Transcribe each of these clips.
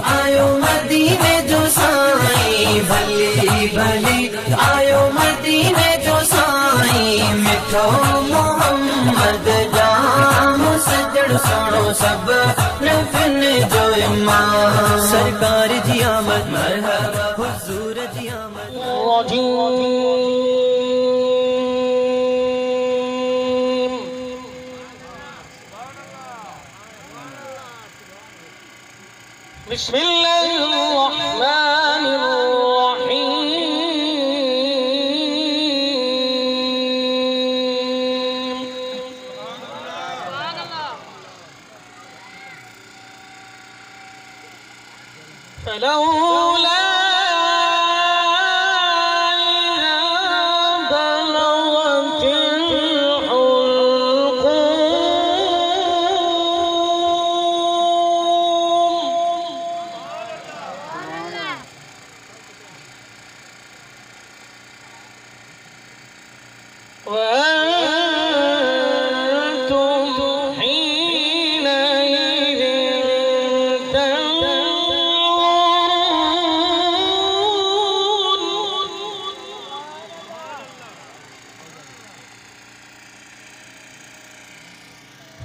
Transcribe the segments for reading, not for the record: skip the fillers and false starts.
आयो मदीने जो साईं, भली भली आयो मदीने जो साईं, मिठो मोहम्मद जाम सजड़ सुनो सब नफिन जो इमाम, सरकार जी आमद मरहबा हुजूर जी आमद। बिस्मिल्लाहिर्रहमानिर्रहीम। फलौला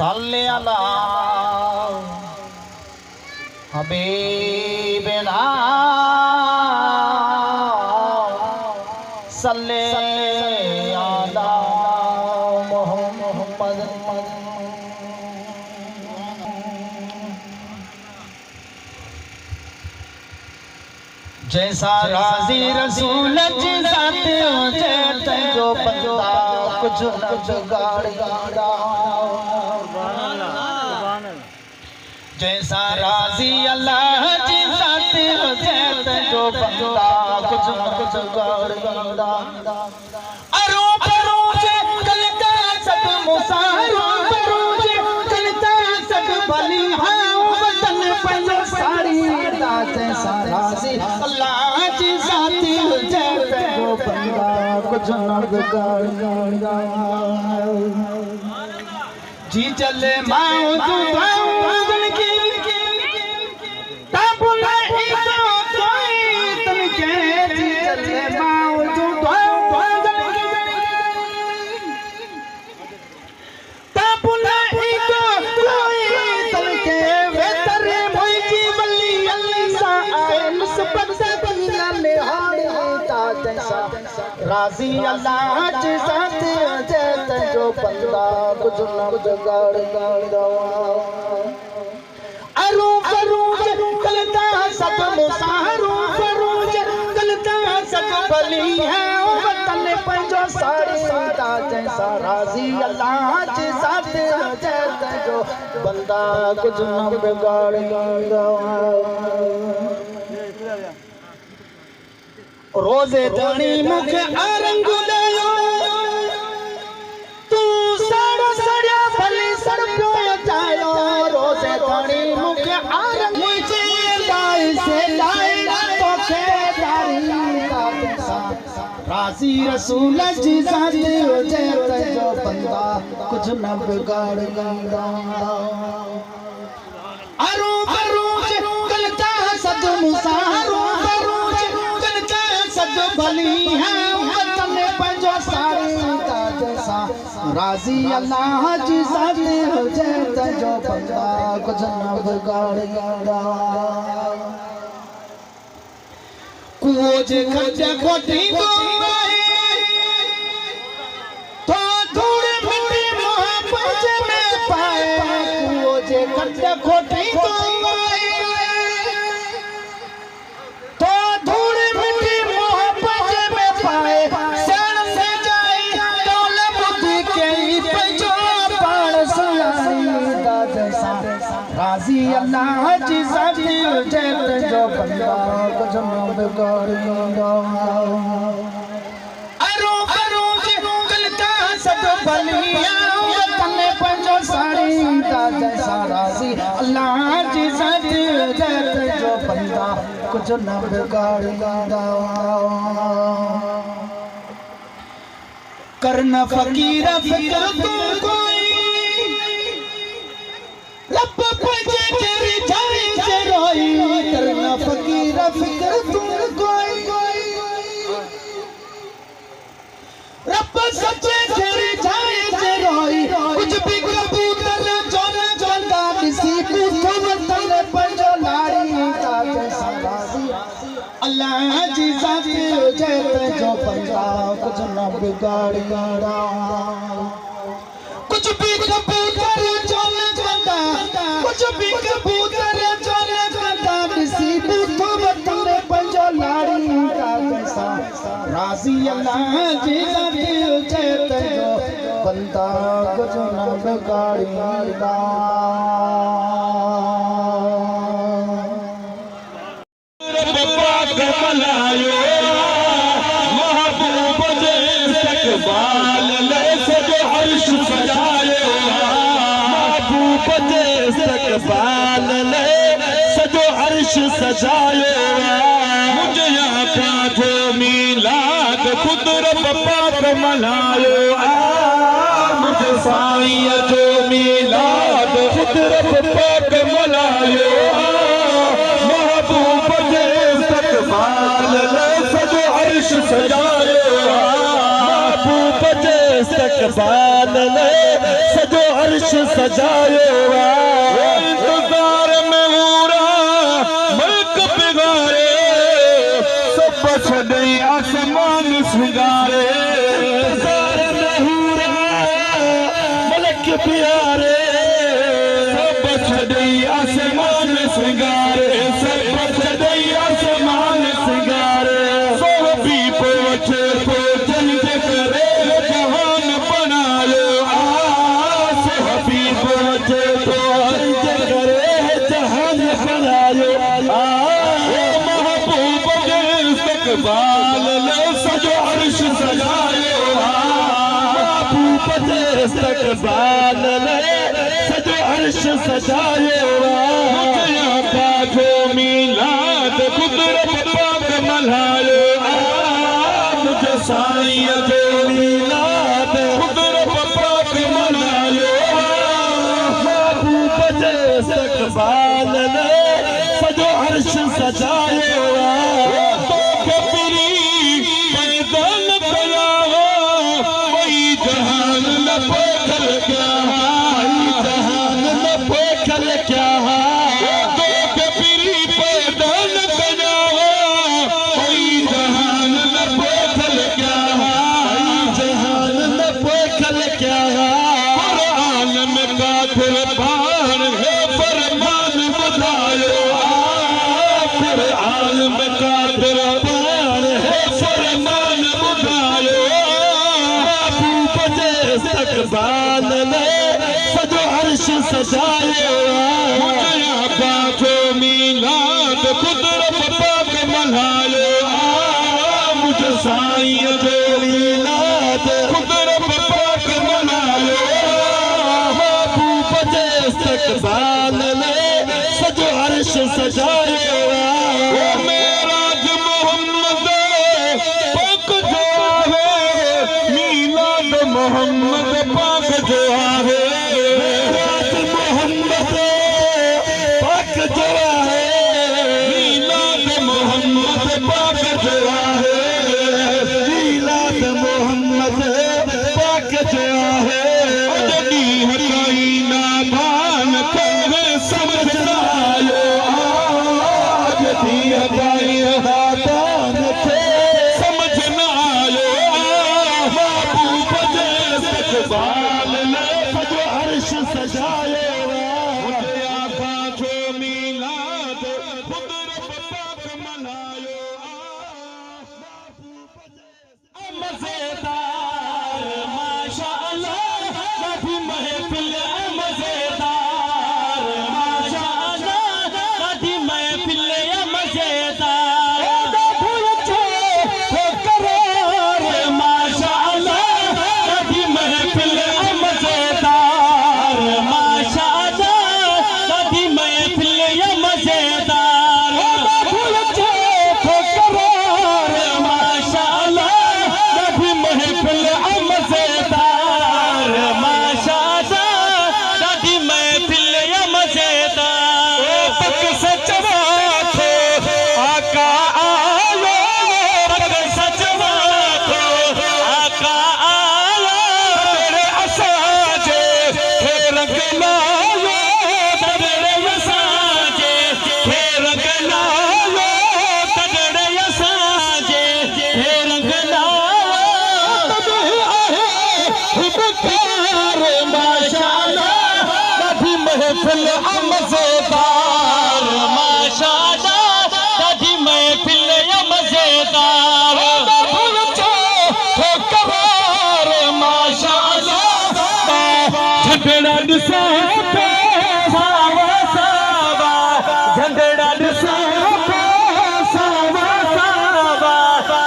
सल्ले अला हबीबना सल्ले अला मोहम्मद जैसा राजी रसूल जाते हो जैसे जो बंदा कुछ न जुगाड़ेगा जैसा राजी अल्लाह जी जाते हो जैसे जो बंदा कुछ न कुछ जुगाड़ेगा अरो बरोज कलता सब मुसारो बरोज कलता सब बली हाओ वतन पंजो सारी जैसा राजी अल्लाह जी जाते हो जैसे जो बंदा कुछ न जुगाड़ेगा जी चले माओ तू बाउन की तापुला इतो कोई तन के जी चले माओ तू बाउन की तापुला इतो कोई तन के वेतरे मोई जी बल्ली अल्लाह आए मुसबत से बल्ला में हाड़े ता जैसा राजी अल्लाह जी साथ जैसे जो बंदा कुछ न जुगाड़ेगा अरू फरूज कलता सब मुसारू फरूज कलता सब बली है वतन पंजो साड़ी ता जैसा राजी अल्लाह जी साथ जैसे जो बंदा कुछ न बिगाड़ेगा रोजे धनी मुख आरंगु दयो तू सड़ सड़या भली सड़ प्यो जायो रोजे धनी मुख आरंग मुझे दाई से दाई तो के दारी का राज़ी रसूल जी ज़ात हुजे त जो बंदा कुछ न बिगाड़ींदा अरू बरूज कलता सद मुसारो बरूज कलता सद भली है वतन पंजो सारी ताज सा राज़ी अल्लाह जी ज़ात हुजे त जो बंदा कुछ न बिगाड़ींदा कुओ जे खटे खोटी तो धूड़ मिट्टी मोहब्बत में पाए कुओ जे खटे खोटी तो धूड़ मिट्टी मोहब्बत में पाए सण से जाए डोल बुद्धि के पंजो पाण सुनाई दाद सा राज़ी अल्लाह जी ज़ात हुजे त जो बंदा कुछ न बिगाड़ींदा अरू बरूज कलता सद भली वतन पंजो सारी दाद सा राज़ी अल्लाह जी ज़ात हुजे त जो बंदा कुछ न बिगाड़ींदा करन फकीर फिक्र तू कोई लब पंजे तेरी जाई रोई करना फकीर फिक्र तू कोई रब सच्चे तेरी जाई रोई कुछ भी कबूतर जोन जोंदा किसी पूछो वतन पंजो लाड़ी ताज राज़ी अल्लाह जी ज़ात हुजे त जो बंदा कुछ न बिगाड़ींदा कुछ भी कबूतर जोन जोंदा कुछ भी कबूतर जोन जोंदा किसी पूछो वतन पंजो लाड़ी ताज सा राज़ी अल्लाह जी ज़ात हुजे त जो बंदा कुछ न बिगाड़ींदा महबूब जे इस्तक़बाल ले सजो अर्श सजायो महबूब जे इस्तक़बाल ले सजो अर्श सजायो मुझे आका जो मीलाद खुद रब पाक मनायो मुझे साईं जो मीलाद खुद रब पाक मनायो महबूब जे इस्तक़बाल ले सजो अर्श सजायो महबूब जे इस्तक़बाल ले सजो अर्श सजायो इंतज़ार में हूरा मल्क बिगाड़े सब छॾई आसमान सिंगारे इंतज़ार में हूरा मल्क बिगाड़े सब छॾई आसमान सिंगारे सब छॾई आसमान सिंगारे सोहबी पहुंचे तो जंज करे जहान बनायो सोहबी पहुंचे तो जंज करे जहान बनायो महबूब के इस्तक़बाल ले सजो अर्श सजायो महबूब के इस्तक़बाल ले सजो अर्श सजायो मुझे आका जो मीलाद खुद रब पाक मल्हायो मुझे साईं जो मीलाद खुद रब पाक मल्हायो महबूब जे इस्तक़बाल ले सजो अर्श सजायो तोखे पिरी पैदा न कया वही जहान न पोखल क्या जहान न पोखल क्या तोखे पिरी पैदा न कया वही जहान न पोखल क्या जहान न पोखल क्या कुरान में कातिल बाण है फरमान बुधायो कुरान में कातिल बाण है फरमान बुधायो महबूब जे इस्तक़बाल ले सजो अर्श सजायो मुझे आका जो मीलाद खुद रब पाक मल्हायो मुझे साईं जो मीलाद खुद रब पाक मल्हायो महबूब जे इस्तक़बाल ले सजो अर्श सजायो मेराज मोहम्मद पाक जो सजया है जॾी हकाई नादान खे समझ न आयो जॾी हकाई नादान खे समझ न आयो महबूब जे इस्तक़बाल लाइ सॼो अर्श सजायो आका जो मीलाद ख़ुद रब पाक मनायो मज़ेदार माशाअल्लाह ॾाढी महफ़िल मज़ेदार माशाअल्लाह ॾाढी महफ़िल मज़ेदार करार माशाअल्लाह ॾाढी महफ़िल मज़ेदार माशाअल्लाह ॾाढी महफ़िल मज़ेदार करार माशाअल्लाह महफिल मज़ेदार माशाअल्लाह ॾाढी महफिल मज़ेदार पक सचवा थो आका आयो पक सचवा थो आका आयो तेरे असांजे खे रंग लायो तेरे असांजे खे रंग लायो तेरे असांजे खे रंग लायो माशाअल्लाह ॾाढी महफिल मज़ेदार माशाअल्लाह ॾाढी महफिल मज़ेदार करार माशाअल्लाह झंडड़ा ॾिसां सावा सावा झंडड़ा ॾिसां सावा सावा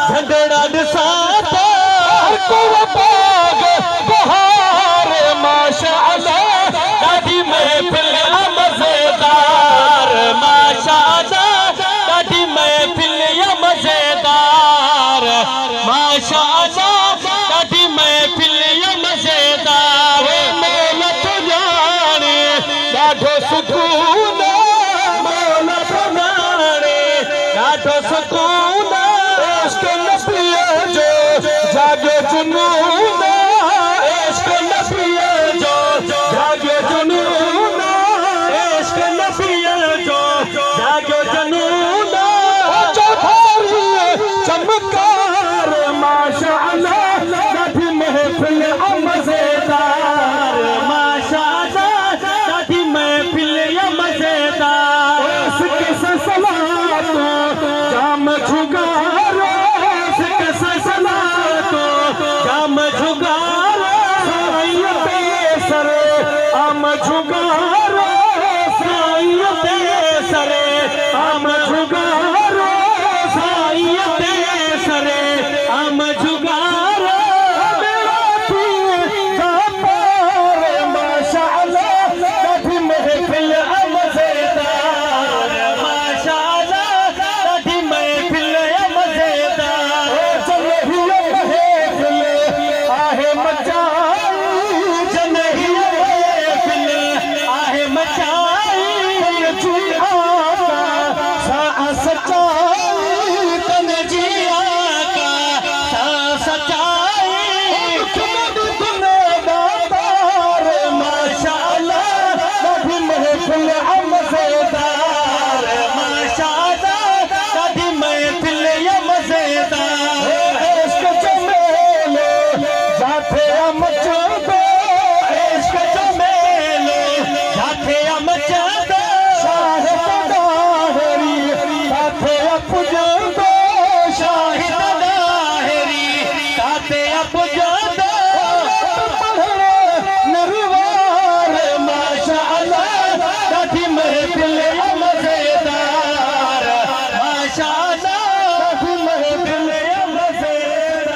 झंडड़ा ॾिसां माशाअल्लाह ॾाढी महफिल मज़ेदार माशाअल्लाह ॾाढी महफिल मज़ेदार माशाअल्लाह ॾाढी महफिल मज़ेदार मौला तो ॼाणे ॾाढो सुकून मौला तो ॼाणे ॾाढो सुकून इश्क़ नबीअ जो जाॻियो जुनून इश्क़ नबीअ जो जाॻियो जुनून इश्क़ नबीअ जो जाॻियो जुनून चमकार माशाअल्लाह ॾाढी महफिल मज़ेदार माशाअल्लाह ॾाढी महफिल मज़ेदार सिक सलातो जाम झुगारो सिक सलातो जाम झुगारो साईं ते सरे आम झुगारो साईं ते सरे आम झुगारो साईं ते सरे आम झुगारो माशाअल्लाह ॾाढी महफिल मज़ेदार माशाअल्लाह ॾाढी महफिल मज़ेदार महफिल आहे मचाई जनही महफिल आहे मचाई जी आका सा सचाई तन जी आका सा सचाई गुनहगार माशाअल्लाह ॾाढी महफिल मज़ेदार माशाअल्लाह ॾाढी महफिल मज़ेदार इश्क़ जमेलो जाथे मचंदो इश्क़ जमेलो जाथे मचंदो शाहिद दाहिरी जाथे पुजंदो शाहिद दाहिरी जाथे पुजंदो नरवार माशाअल्लाह ॾाढी महफिल मज़ेदार माशाअल्लाह ॾाढी महफिल मज़ेदार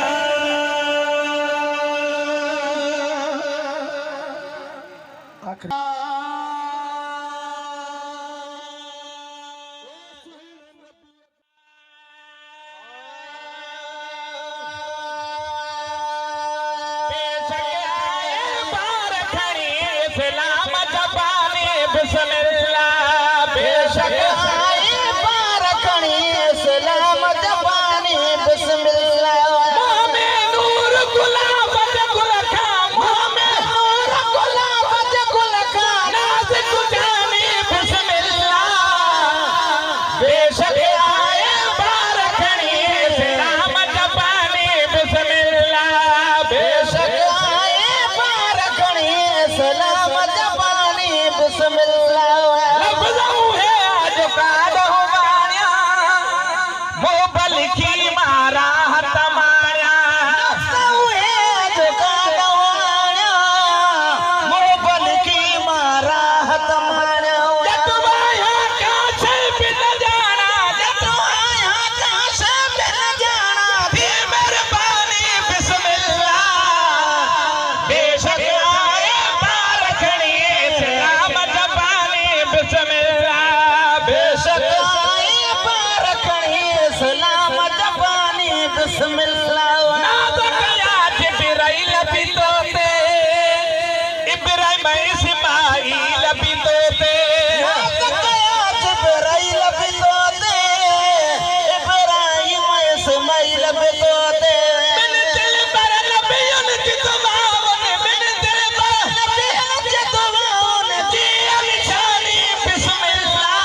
तोते जिब्राइल भी तोते इब्राहिम इस्माइल भी तोते बिन दिल पर नबियन की दुआओं बिन दिल पर नबियन की दुआओं जी अलिशानी बिस्मिल्लाह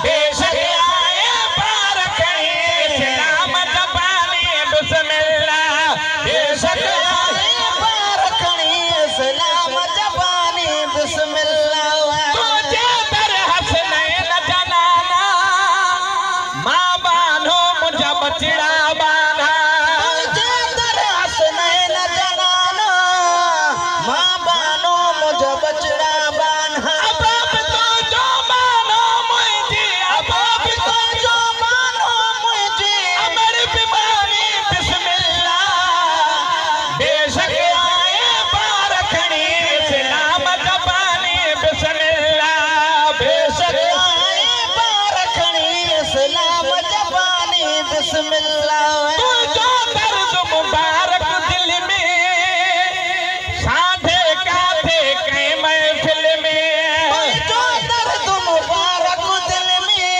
बेशक आए बारकनी इस्लाम जबानी बिस्मिल्लाह बेशक आए बारकनी इस्लाम जबानी बिस्मिल्लाह तुझे दर हसनैन जनाना माँ बानो मुझे बचड़ा बाना तुझे दर हसनैन जनाना माँ बानो मुझे बचड़ा बाना अब तो जो मानो मुझे अब तो जो मानो मुझे अमर बीमारी बिस्मिल्लाह बेशक आए बारकनी इस्लाम जबानी बिस्मिल्लाह बेशक आए बारकनी इस्लाम जबानी बिस्मिल्लाह तू जो दर्द मुबारक दिल में साधे काथे कहीं महफिल में जो दर्द मुबारक दिल में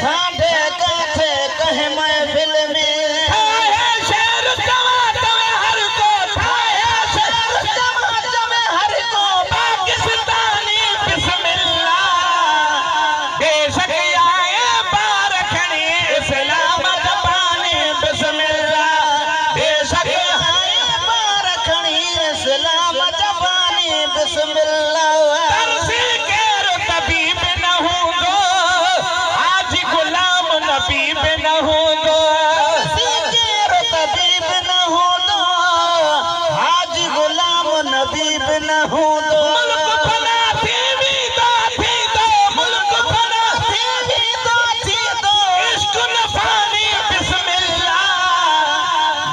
साधे काथे कहीं महफिल में थाहे शेर जवा तवे हर को थाहे शेर जवा तवे हर को पाकिस्तानी बिस्मिल्लाह बेशक आए बारकनी इस्लाम जबानी बिस्मिल्लाह बेशक आए बारकनी इस्लाम जबानी बिस्मिल्लाह तरसी केर तबीब न होगो आज गुलाम नबीब न होगो तरसी केर तबीब न होगो आज गुलाम नबीब न होगो मुल्क फना थी दो मुल्क फना थी दो इश्क नफानी बिस्मिल्लाह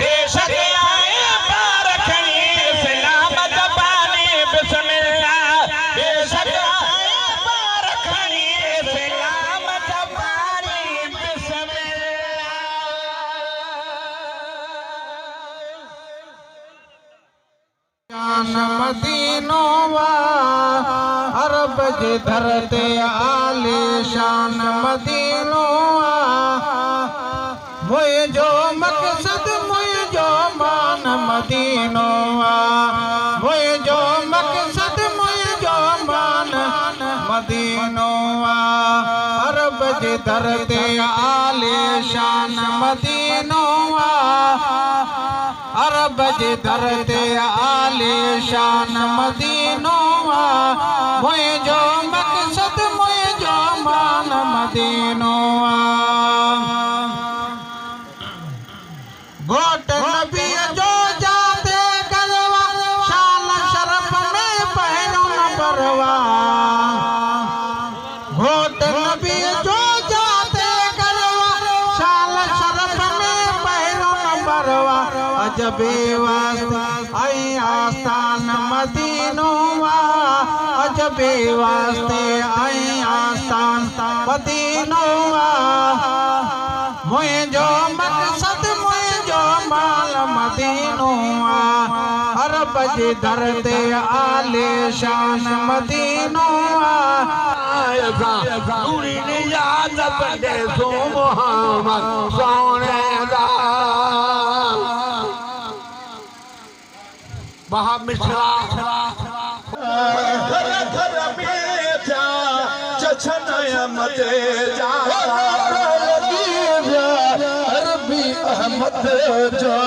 बेशक आए बारकनी इस्लाम जबानी बिस्मिल्लाह बेशक आए बारकनी इस्लाम जबानी बिस्मिल्लाह मदीनो वा अरब जे धरते आले शान मदीनो वा मुझो मकसद मुझो मान मदीनो वा मुझो मकसद मुझो मान मदीनो वा अरब जे धरते आले शान मदीनो वा अरब जे धरते आले शान मदीनो वा मुझो मकसद मुझो मान मदीनो वा घोट नबी जो जाते गलवा शान शरफ में पहनो नंबरवा घोट नबी जो जाते गलवा शान शरफ में पहनो नंबरवा अजबे वास्ते आई आस्थान मदीनो वा अजबे वास्ते आई आस्थान मदीनो वा मुझो मकसद मुझो माल मदीनो वा अरब जे धरते आले शान मदीनो वा पूरी निजात बंदे सो मोहम्मद सोने दा महा मिश्रा घर घर में जा चछनय मते जा अरबी अहमद जा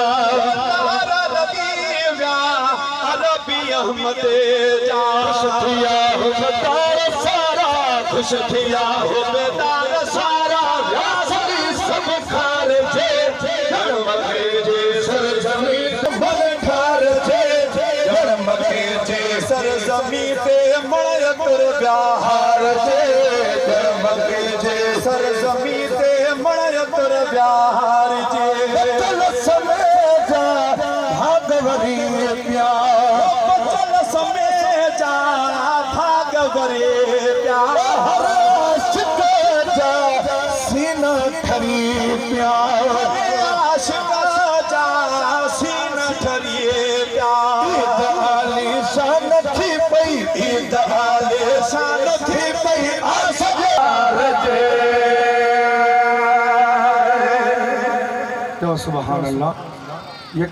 अरबी अहमद जा खुशिया हो बेदार सारा खुशिया हो बेदार सारा सभी सब खार जे धर्म के जे सरजमीन बल खार जे धर्म के जे सरजमीन पे मयतर ब्याहार जे धर्म के जे सरजमीन पे मयतर ब्याहार जे चल समेत भागवरी प्यार चल समेत भागवरी प्यार आशिक जा सीना खरी प्यार आशिक जा सीना खरी प्यार ईद आली शान थी पई ईद आली अल्लाह ये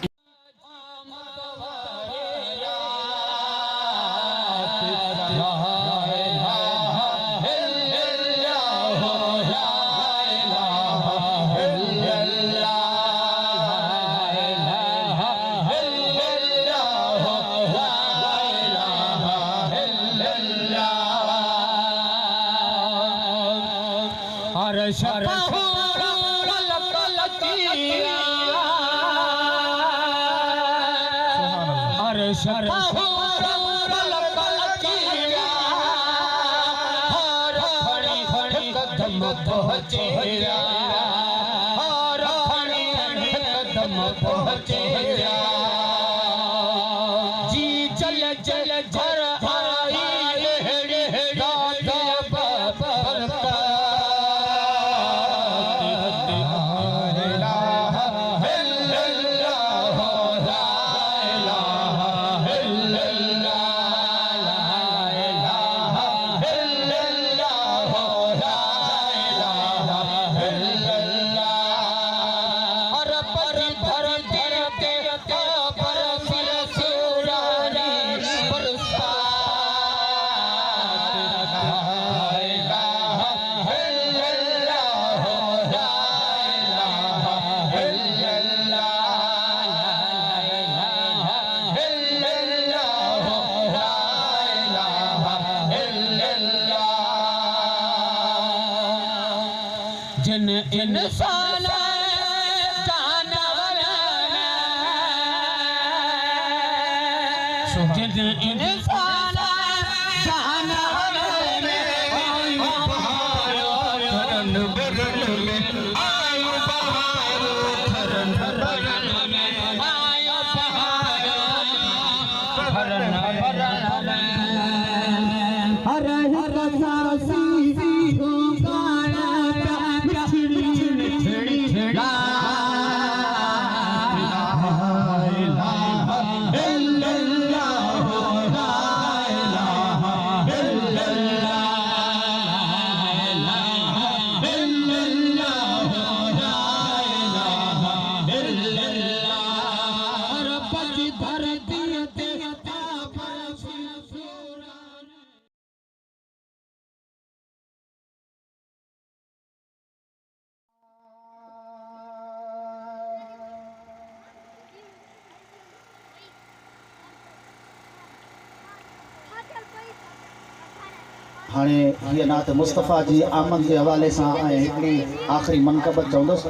जी चल चल झर जिन इंसान जिन इंसान हाँ ये नात मुस्तफ़ा जी आमद के हवाले से हिकिड़ी आखिरी मनक़बत चवंदुसि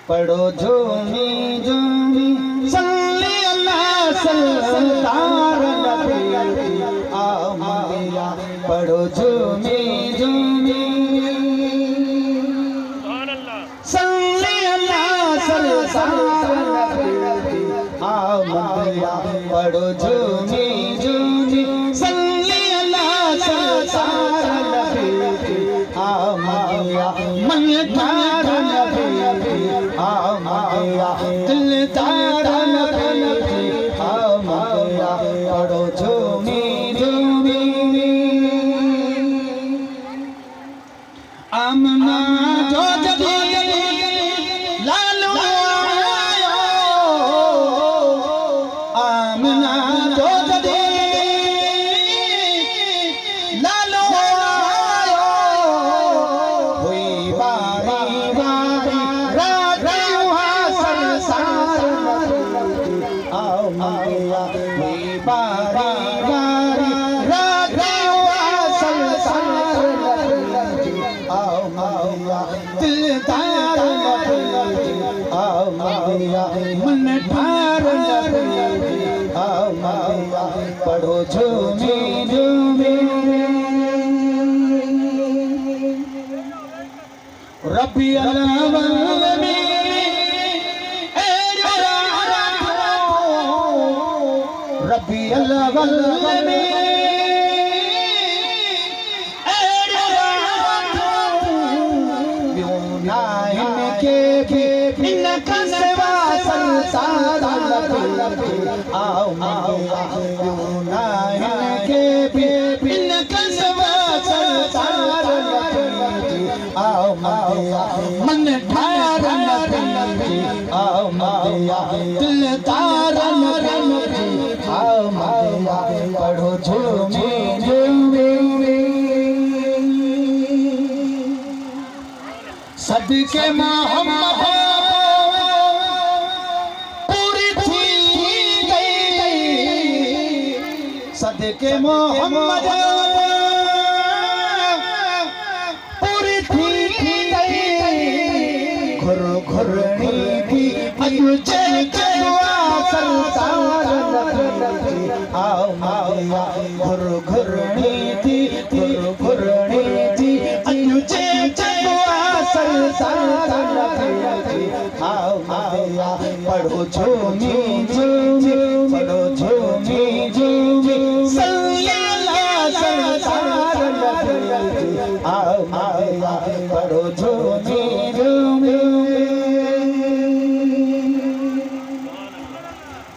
पढ़ो झूमी झूमी सल्ली अला सरदार नबी आमदिया पढ़ो झूमी झूमी सल्ली अला सरदार नबी आमदिया पढ़ो झूमी झूमी सल्ली अला सरदार नबी आमदिया मन तार नबी आमदिया दिल तार नबी आमदिया पढ़ो झूमी झूमी आमना जो जदी लालो आयो आमना जो जदी लालो आयो हुई बारी बारी राती हासन सार आमदिया हुई बारी बारी राती हासन सार दिल तार आमदिया मन ठार आमदिया पढ़ो झूमी झूमी रब्बी अल-अव्वल में रब्बी अल-अव्वल में संसार आओ के बिन कसवा संसार आओ मन ठार नबी आमदिया दिलदार नबी आमदिया पढ़ो झूमे झूमे सदके मोहम्मद पूरी थी गई सदके मोहम्मद पूरी थी गई घुर घुरनी थी अयुजे चलवा सरदार नबी आमदिया घुर घुरनी थी घुर घुरनी थी अयुजे सरदार नबी आमदिया पढ़ो झूमी झूमी पढ़ो झूमी झूमी सल्लल्लाहु सरदार नबी आमदिया पढ़ो झूमी झूमी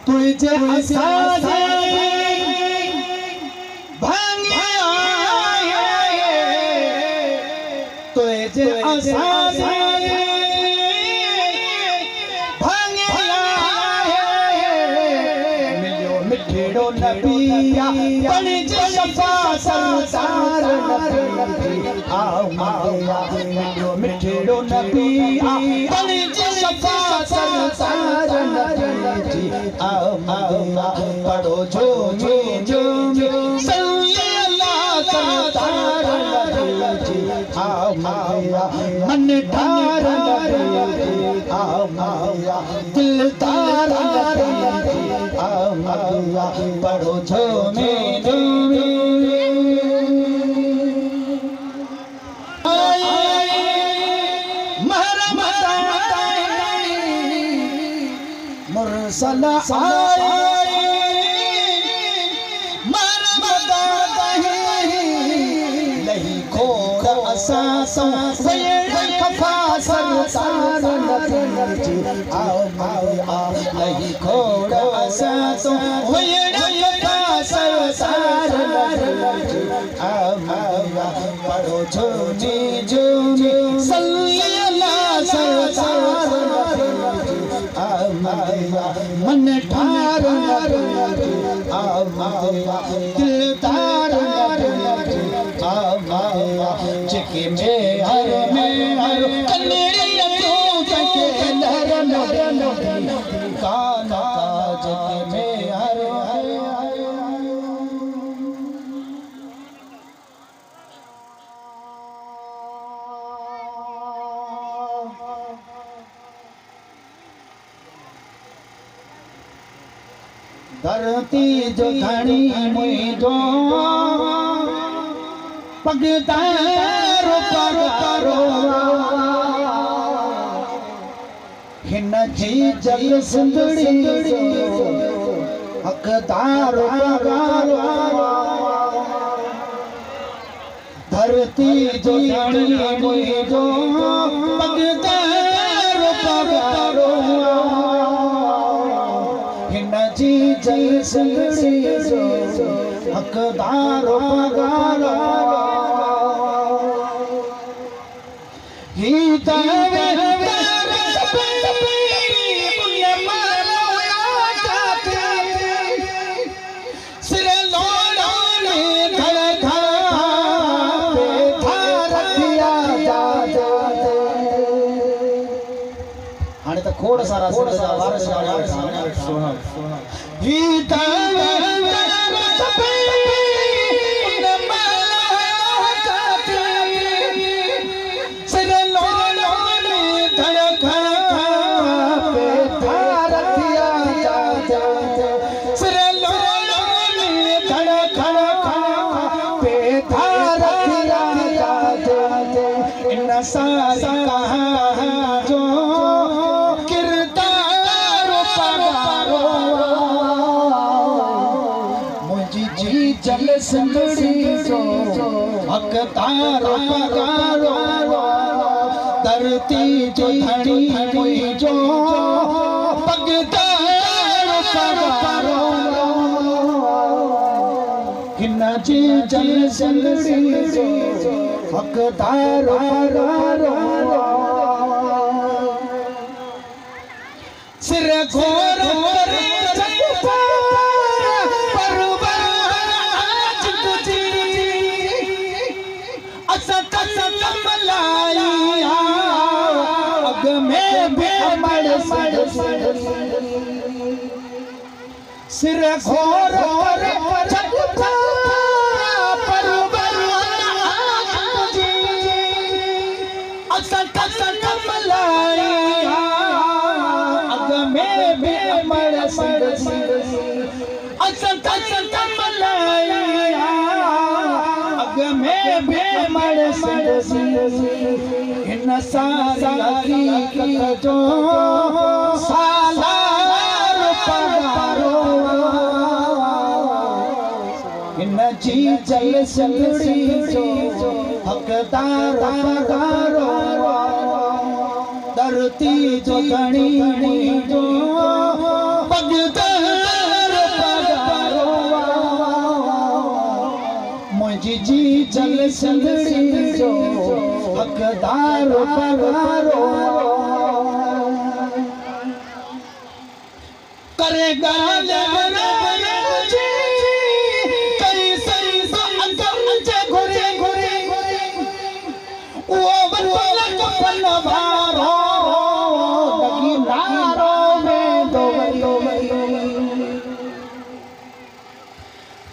तुझे आसाजे तुझे आसाजे मिठड़ो नबिया बड़ी शफा सरदार नबी आमदिया मिठड़ो नबिया बड़ी शफा सरदार नबी आमदिया पढ़ो झूमे झूमे सल्लल्लाहु सरदार नबी आमदिया मन ठार नबी आमदिया दिलदार नबी आमदिया पढ़ो झूमे झूमे मुरसला आए मरमदा लही खोर असासा सैयद खफा सरदार नबी आमदिया लही खोर असासा सैयद खफा सरदार नबी आमदिया पढ़ो झूमे झूमे सल्लल्लाहु सरदार नबी आमदिया मन ठार नबी आमदिया दिलदार नबी आमदिया जिके में हर कन्हैया तू के लहर नबी काना जिके में हर धरती जो धनी मुझो पगदारो पगदारो हिन जी जल सुंदड़ी हकदारो पगदारो धरती जो धनी मुझो पगदारो पगदारो जी जल सुंदड़ी हकदारो पगारो ही तावे सिर लोड़ो ने धड़ हाँ तो खोड़ सारा सारी कहा जो किरदार पगारो मुझी जी जल सुंदड़ी जो हकदार पगारो धरती जो धनी जो पगदार पगारो हिना जी जल सुंदड़ी जो हकदार सिर घोर सिर घोर इन सारी जो सालार पगारो इन जी जल संगड़ी जो हकदार पगारो धरती जो धनी जो पगदार पगारो मुझी जी जल संगड़ी जो हकदार पगारो करेगा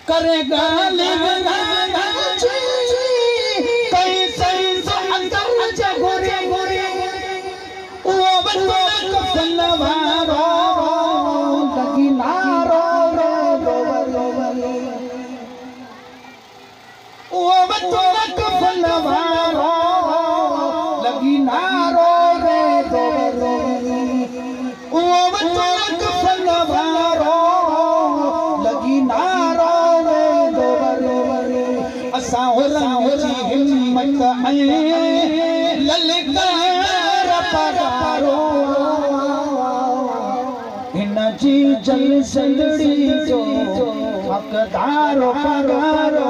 करेगा हिम्मत ललकार पगारो इन जी जल संदड़ी जो हकदार पगारो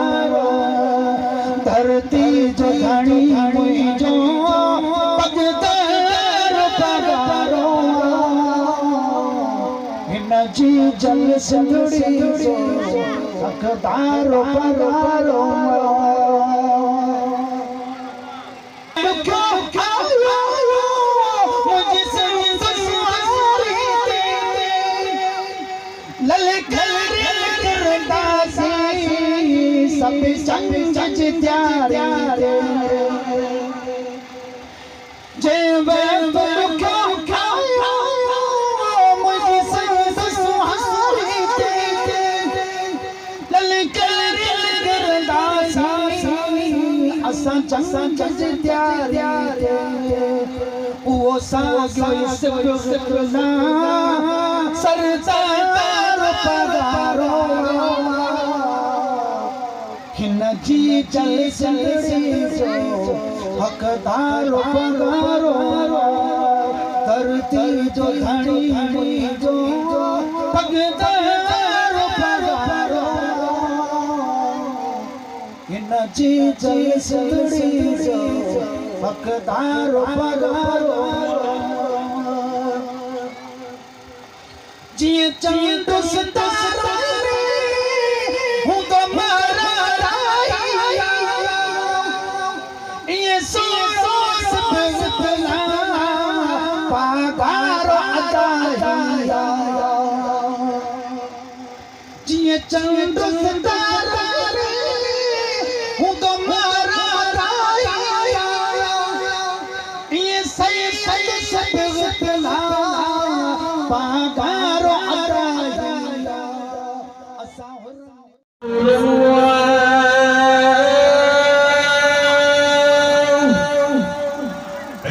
धरती जो धनी जो पगदार पगारो इन जी जल संदड़ी जो हकदार पगारो सब संग त्यारे जय मुझे सुहारी असां संग त्यारे वो सागो इस्कना सरदार पगारो हिन जी जल संगड़ी जो हकदार पगारो धरती जो धनी जो पगदार पगारो हिन जी जल संगड़ी जो हकदार पगारो जी चंद सितारा हूं तो मारा चंद्र सितारा हूं तो मारा ये सही सपना पगारो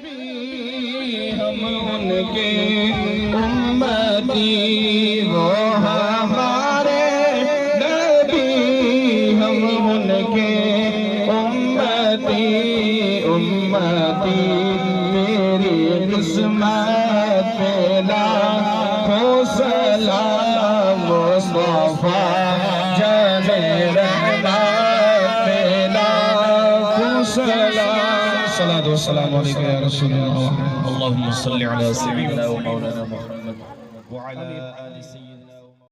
हम उनके उम्मती वो हमारे नबी हम उनके उम्मती उम्मती मेरी किस्मत पे लाखों सलाम मुस्तफा जाने रहमत पे लाखों सलाम सलातो वस्सलाम अलैका या रसूलल्लाह अल्लाहुम्मा सल्लि अला सय्यिदिना व मौलाना मुहम्मद व अला आलि सय्यिदिना